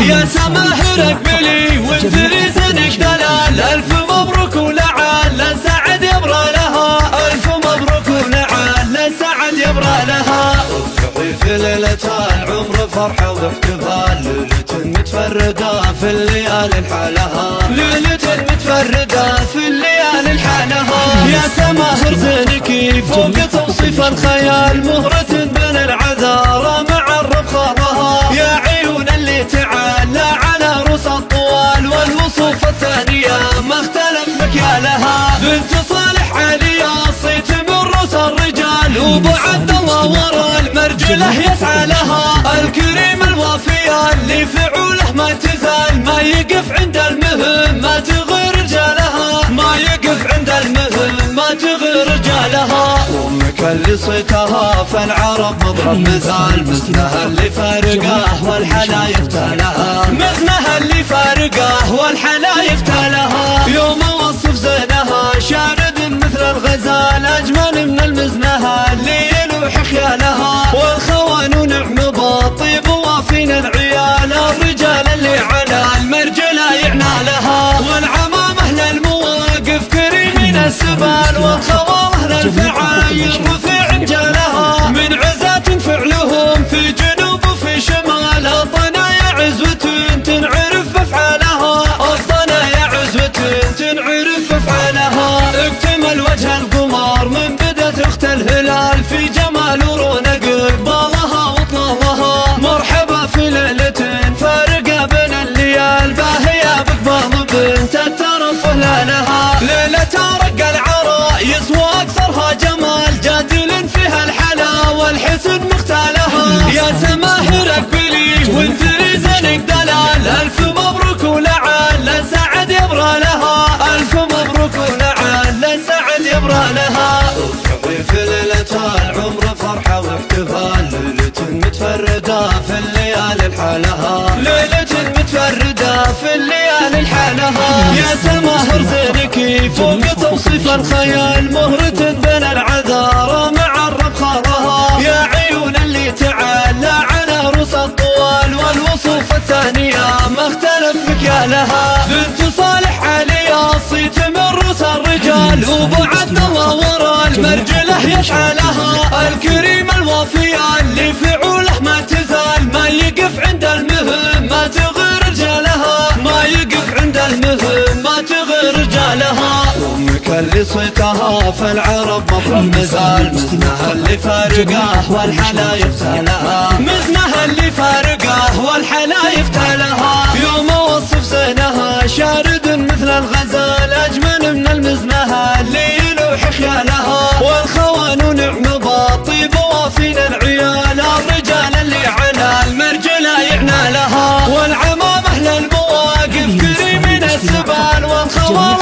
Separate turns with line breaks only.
يا سماهر اقبلي وانثري زنك دلال، الف مبروك ولعل سعد يبرى لها، الف مبروك ولعل سعد يبرى لها. افرحي في ليلة العمر فرحة واحتفال، ليلة متفردة في الليالي لحالها، ليلة متفردة في الليالي لحالها. يا سماهر زينك فوق توصيف الخيال، مهرة بين العذارى مع الرخاء، يا عيون اللي تعالى على رؤوس الطوال، والوصوف الثانية ما اختلف مكيالها. بنت صالح عليا صيت من رؤوس الرجال، وابو عبد الله ورا المرجله يسعى لها، الكريم الوافي اللي فعوله ما تزال، ما يقف عند المهم ما تغير رجالها، ما يقف عند المهم ما تغير رجالها. امك اللي صيتها فالعرب مضرب مثال، مثلها اللي فارقه والحلايف تالها، مثلها اللي فارقه والحلايف تالها. يوم اوصف زينها شارد مثل الغزال، اجمل من المزنها اللي يلوح خيالها، والخوان نعم بالطيب وافين العيال، الرجال اللي على المرجله يعنالها، والعمامه للمواقف كريمين السبال، والخوامه للفعايل رفيع جالها، من عزات فعلهم في جنوب وفي شمال، الضنايا عزوة تنعرف بافعالها، الضنايا عزوة تنعرف بافعالها. اكتمل وجه القمر من بدت اخت الهلال، في جمال ورونق قبالها وطلالها، مرحبا في ليلة فارقة بين الليال، باهية بقبال بنت الترف هلالها، ليلة رق العراء يسوى اكثرها جمال، جادل فيها الحلا والحسن مختالها. يا سماهر اقبلي وانثري زينك دلال، الف مبروك ولعل سعد يبرى لها، الف مبروك ولعل سعد يبرى لها. افرحي في ليلة العمر فرحة واحتفال، ليلة متفردة في الليالي لحالها، ليلة متفردة في الليالي لحالها. يا سماهر زينك فوق توصيف الخيال، مهرة بين العذارى مع الرخاء، يا عيون اللي تعالى على رؤوس الطوال، والوصوف الثانية ما اختلف مكيالها. بنت صالح عليا صيت من رؤوس الرجال، وابو عبد الله ورا المرجله يسعى لها، الكريم الوافي اللي فعوله ما تزال، ما يقف عند المهم ما تغير رجالها، ما يقف عند المهم ما تغير رجالها. امك اللي صيتها فالعرب مضرب مثال، مثلها اللي فارقه والحلايف تالها، مثلها اللي فارقه والحلايف تالها. يوم اوصف زينها شارد مثل الغزال، اجمل من المزنها اللي يلوح خيالها، والخوان نعم بالطيب وافين العيال، الرجال اللي على المرجله يعنالها، والعمامه للمواقف كريمين السبال، والخوان